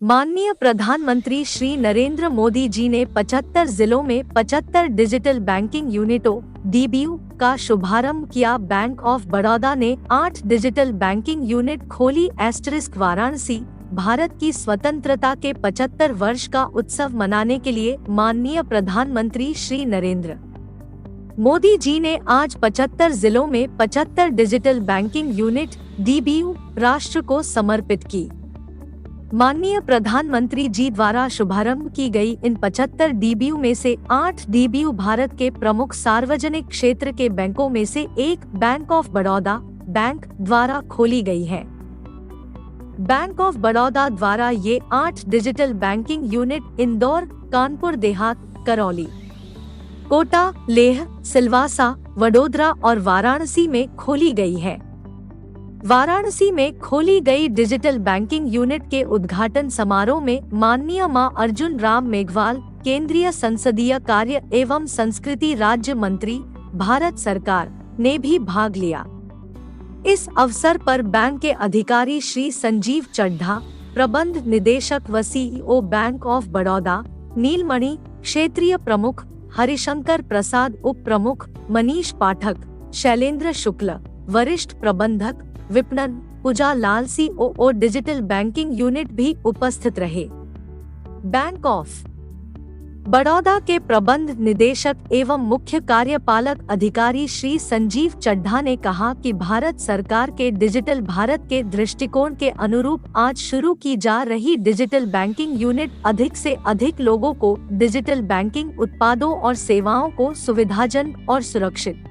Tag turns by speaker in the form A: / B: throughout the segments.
A: माननीय प्रधानमंत्री श्री नरेंद्र मोदी जी ने 75 जिलों में 75 डिजिटल बैंकिंग यूनिटों (डीबीयू) का शुभारंभ किया। बैंक ऑफ बड़ौदा ने 8 डिजिटल बैंकिंग यूनिट खोली। वाराणसी भारत की स्वतंत्रता के 75 वर्ष का उत्सव मनाने के लिए माननीय प्रधानमंत्री श्री नरेंद्र मोदी जी ने आज 75 जिलों में 75 डिजिटल बैंकिंग यूनिट (डीबीयू) राष्ट्र को समर्पित की। माननीय प्रधानमंत्री जी द्वारा शुभारंभ की गई इन 75 डीबीयू में से 8 डीबीयू भारत के प्रमुख सार्वजनिक क्षेत्र के बैंकों में से एक बैंक ऑफ बड़ौदा बैंक द्वारा खोली गई है। बैंक ऑफ बड़ौदा द्वारा ये 8 digital banking unit Indore, Kanpur Dehat, Karauli, Kota, Leh, Silvassa, Vadodara और वाराणसी में खोली गई है। वाराणसी में खोली गई डिजिटल बैंकिंग यूनिट के उद्घाटन समारोह में माननीय मां अर्जुन राम मेघवाल, केंद्रीय संसदीय कार्य एवं संस्कृति राज्य मंत्री, भारत सरकार, ने भी भाग लिया। इस अवसर पर बैंक के अधिकारी श्री संजीव चड्ढा, प्रबंध निदेशक व सीईओ बैंक ऑफ बड़ौदा, नीलमणि, क्षेत्रीय प्रमुख हरिशंकर प्रसाद, उप प्रमुख मनीष पाठक, शैलेंद्र शुक्ल, वरिष्ठ प्रबंधक विपणन पूजा लाल, सीओओ डिजिटल बैंकिंग यूनिट भी उपस्थित रहे। बैंक ऑफ बड़ौदा के प्रबंध निदेशक एवं मुख्य कार्यपालक अधिकारी श्री संजीव चड्ढा ने कहा कि भारत सरकार के डिजिटल भारत के दृष्टिकोण के अनुरूप आज शुरू की जा रही डिजिटल बैंकिंग यूनिट अधिक से अधिक लोगों को डिजिटल बैंकिंग उत्पादों और सेवाओं को सुविधाजनक और सुरक्षित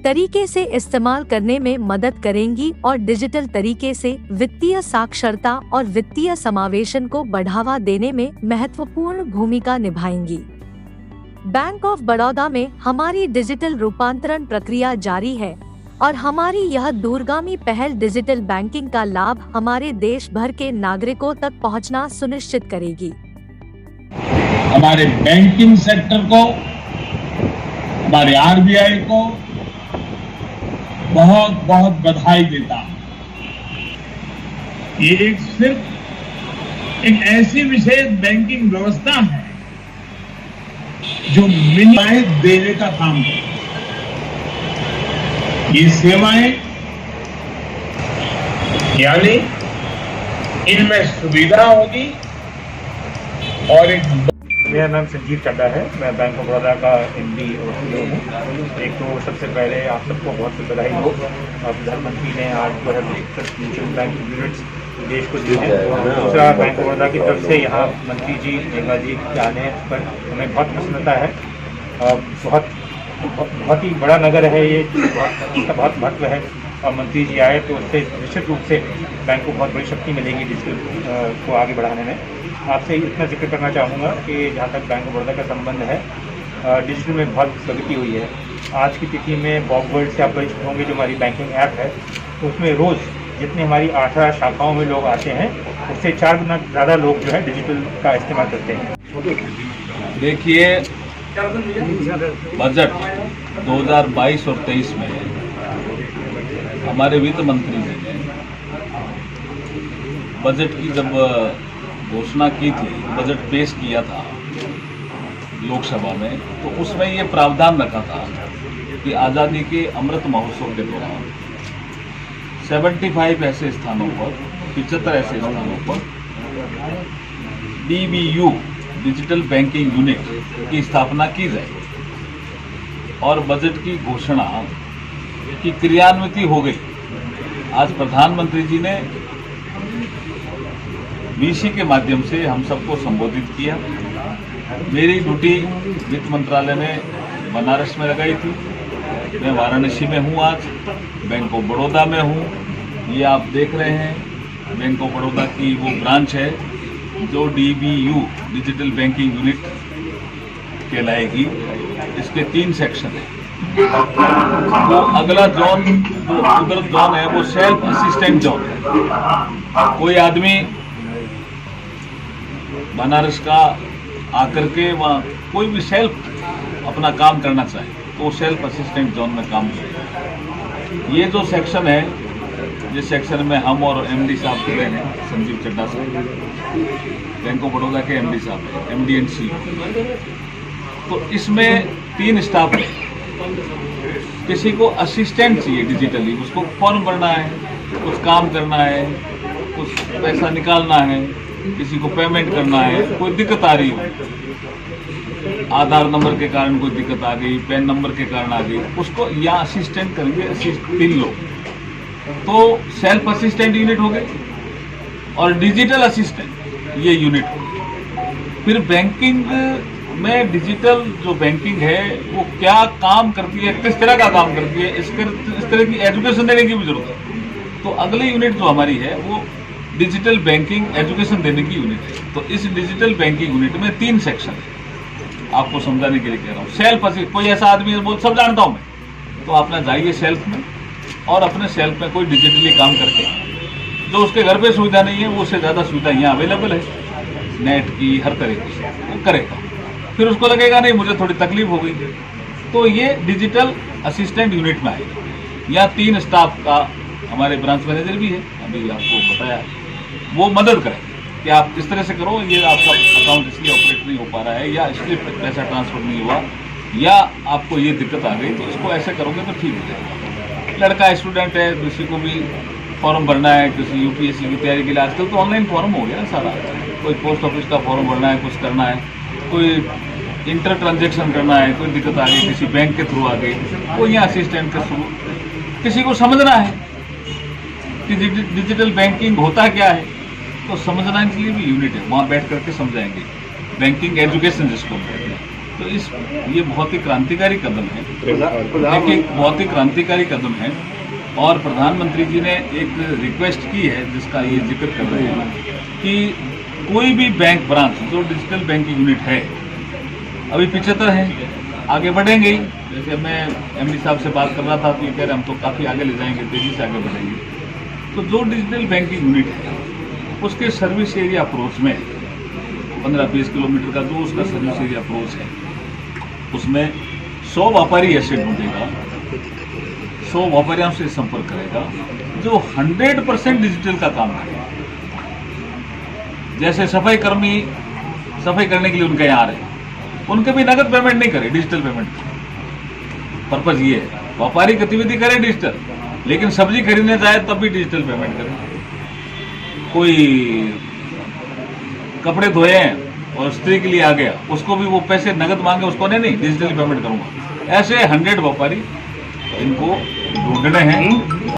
A: तरीके से इस्तेमाल करने में मदद करेंगी और डिजिटल तरीके से वित्तीय साक्षरता और वित्तीय समावेशन को बढ़ावा देने में महत्वपूर्ण भूमिका निभाएंगी। बैंक ऑफ बड़ौदा में हमारी डिजिटल रूपांतरण प्रक्रिया जारी है और हमारी यह दूरगामी पहल डिजिटल बैंकिंग का लाभ हमारे देश भर के नागरिकों तक पहुंचना सुनिश्चित करेगी।
B: हमारे बैंकिंग सेक्टर को, हमारे आरबीआई को बहुत बहुत बधाई देता हूं। ये सिर्फ एक ऐसी विशेष बैंकिंग व्यवस्था है जो मिनिमाइज देने का काम करती है। ये सेवाएं यानी इनमें सुविधा होगी और एक
C: मेरा नाम संजीव चड्ढा है। मैं बैंक ऑफ बड़ौदा का एमडी और सीईओ हूँ। एक तो सबसे पहले आप सबको बहुत सी बधाई हो। प्रधानमंत्री ने आज जो है म्यूचुअल बैंक यूनिट्स देश को दिए हैं। दूसरा, बैंक ऑफ बड़ौदा की तरफ से यहाँ मंत्री जी मेघवाल जी के आने पर हमें बहुत प्रसन्नता है। बहुत ही बड़ा नगर है ये, इसका बहुत महत्व है और मंत्री जी आए तो उससे निश्चित रूप से बैंक को बहुत बड़ी शक्ति मिलेगी डिजिटल को आगे बढ़ाने में। आपसे इतना जिक्र करना चाहूँगा कि जहाँ तक बैंक ऑफ बड़ौदा का संबंध है, डिजिटल में बहुत प्रगति हुई है। आज की तिथि में बॉबवर्ल्ड से आप परिचित होंगे, जो हमारी बैंकिंग ऐप है, तो उसमें रोज़ जितने हमारी 18 शाखाओं में लोग आते हैं उससे 4 गुना ज़्यादा लोग जो है डिजिटल का इस्तेमाल करते हैं।
D: देखिए, बजट 2022 और 23 में हमारे वित्त मंत्री जी ने बजट की जब घोषणा की थी, बजट पेश किया था लोकसभा में, तो उसमें ये प्रावधान रखा था कि आज़ादी के अमृत महोत्सव के दौरान 75 ऐसे स्थानों पर, 75 ऐसे स्थानों पर डीबीयू डिजिटल बैंकिंग यूनिट की स्थापना की जाए और बजट की घोषणा की क्रियान्विति हो गई। आज प्रधानमंत्री जी ने वीसी के माध्यम से हम सबको संबोधित किया। मेरी ड्यूटी वित्त मंत्रालय ने बनारस में लगाई थी। मैं वाराणसी में हूँ, आज बैंक ऑफ बड़ौदा में हूँ। ये आप देख रहे हैं बैंक ऑफ बड़ौदा की वो ब्रांच है जो डीबीयू डिजिटल बैंकिंग यूनिट कहलाएगी। इसके 3 सेक्शन हैं। वो अगला जोन, जो उधर जोन है, वो सेल्फ असिस्टेंट जोन है। कोई आदमी बनारस का आकर के वहाँ कोई भी सेल्फ अपना काम करना चाहे तो सेल्फ असिस्टेंट जोन में काम करेगा। ये जो सेक्शन है जिस सेक्शन में हम और एमडी साहब खड़े हैं, संजीव चड्ढा साहब, बैंक ऑफ बड़ौदा के एमडी साहब हैं, एमडी एंड सी। तो इसमें 3 स्टाफ है। किसी को असिस्टेंट चाहिए डिजिटली, उसको फॉर्म भरना है, कुछ काम करना है, कुछ पैसा निकालना है, किसी को पेमेंट करना है, कोई दिक्कत आ रही हो, आधार नंबर के कारण कोई दिक्कत आ गई, पैन नंबर के कारण आ गई, उसको यहाँ असिस्टेंट करेंगे 3 लोग। तो सेल्फ असिस्टेंट यूनिट हो गए और डिजिटल असिस्टेंट ये यूनिट हो गए। फिर बैंकिंग में डिजिटल जो बैंकिंग है वो क्या काम करती है, किस तरह का काम करती है, इस तरह की एजुकेशन देने की भी जरूरत है। तो अगली यूनिट जो हमारी है वो डिजिटल बैंकिंग एजुकेशन देने की यूनिट है। तो इस डिजिटल बैंकिंग यूनिट में 3 सेक्शन है, आपको समझाने के लिए कह रहा हूँ। सेल्फ असिस्ट, कोई ऐसा आदमी है, वो सब जानता हूँ मैं, तो अपना जाइए सेल्फ में और अपने सेल्फ में कोई डिजिटली काम करके, जो उसके घर पे सुविधा नहीं है वो उससे ज़्यादा सुविधा यहाँ अवेलेबल है, नेट की हर तरह की, वो करेगा। फिर उसको लगेगा नहीं मुझे थोड़ी तकलीफ हो गई, तो ये डिजिटल असिस्टेंट यूनिट में आएगा। यहाँ 3 स्टाफ का हमारे ब्रांच मैनेजर भी है, अभी आपको बताया, वो मदद करें कि आप इस तरह से करो, ये आपका अकाउंट इसलिए ऑपरेट नहीं हो पा रहा है, या इसलिए पैसा ट्रांसफर नहीं हुआ, या आपको ये दिक्कत आ गई, तो इसको ऐसे करोगे तो ठीक हो जाएगा। लड़का स्टूडेंट है, किसी को भी फॉर्म भरना है, किसी यूपीएससी की तैयारी के लिए आजकल तो ऑनलाइन फॉर्म हो गया ना सारा, कोई पोस्ट ऑफिस का फॉर्म भरना है, कुछ करना है, कोई इंटर ट्रांजेक्शन करना है, कोई दिक्कत आ गई, किसी बैंक के थ्रू आ गई, वो यहाँ असिस्टेंट के थ्रू, किसी को समझना है कि डिजिटल बैंकिंग होता क्या है, तो समझने के लिए भी यूनिट है, वहाँ बैठ करके समझाएंगे, बैंकिंग एजुकेशन जिसको कहते हैं। तो ये बहुत ही क्रांतिकारी कदम है, देखिए बहुत ही क्रांतिकारी कदम है। और प्रधानमंत्री जी ने एक रिक्वेस्ट की है जिसका ये जिक्र कर रहे हैं कि कोई भी बैंक ब्रांच जो डिजिटल बैंकिंग यूनिट है, अभी 75 है, आगे बढ़ेंगे ही। जैसे मैं एमडी साहब से बात कर रहा था तो ये कह रहे हम तो काफ़ी आगे ले जाएंगे, तेजी से आगे बढ़ेंगे। तो जो डिजिटल बैंकिंग यूनिट है उसके सर्विस एरिया अप्रोच में 15-20 किलोमीटर का जो उसका सर्विस एरिया अप्रोच है, उसमें 100 व्यापारी ऐसे ढूंढेगा, 100 व्यापारियों से संपर्क करेगा जो 100% डिजिटल का काम करेगा। जैसे सफाई कर्मी सफाई करने के लिए उनके यहाँ आ रहे हैं, उनके भी नगद पेमेंट नहीं करे, डिजिटल पेमेंट। पर्पज ये है व्यापारी गतिविधि करे डिजिटल, लेकिन सब्जी खरीदने जाए तब भी डिजिटल पेमेंट करे। कोई कपड़े धोए हैं और स्त्री के लिए आ गया, उसको भी वो पैसे नगद मांगे, उसको नहीं डिजिटल पेमेंट करूंगा। ऐसे 100 व्यापारी इनको ढूंढने हैं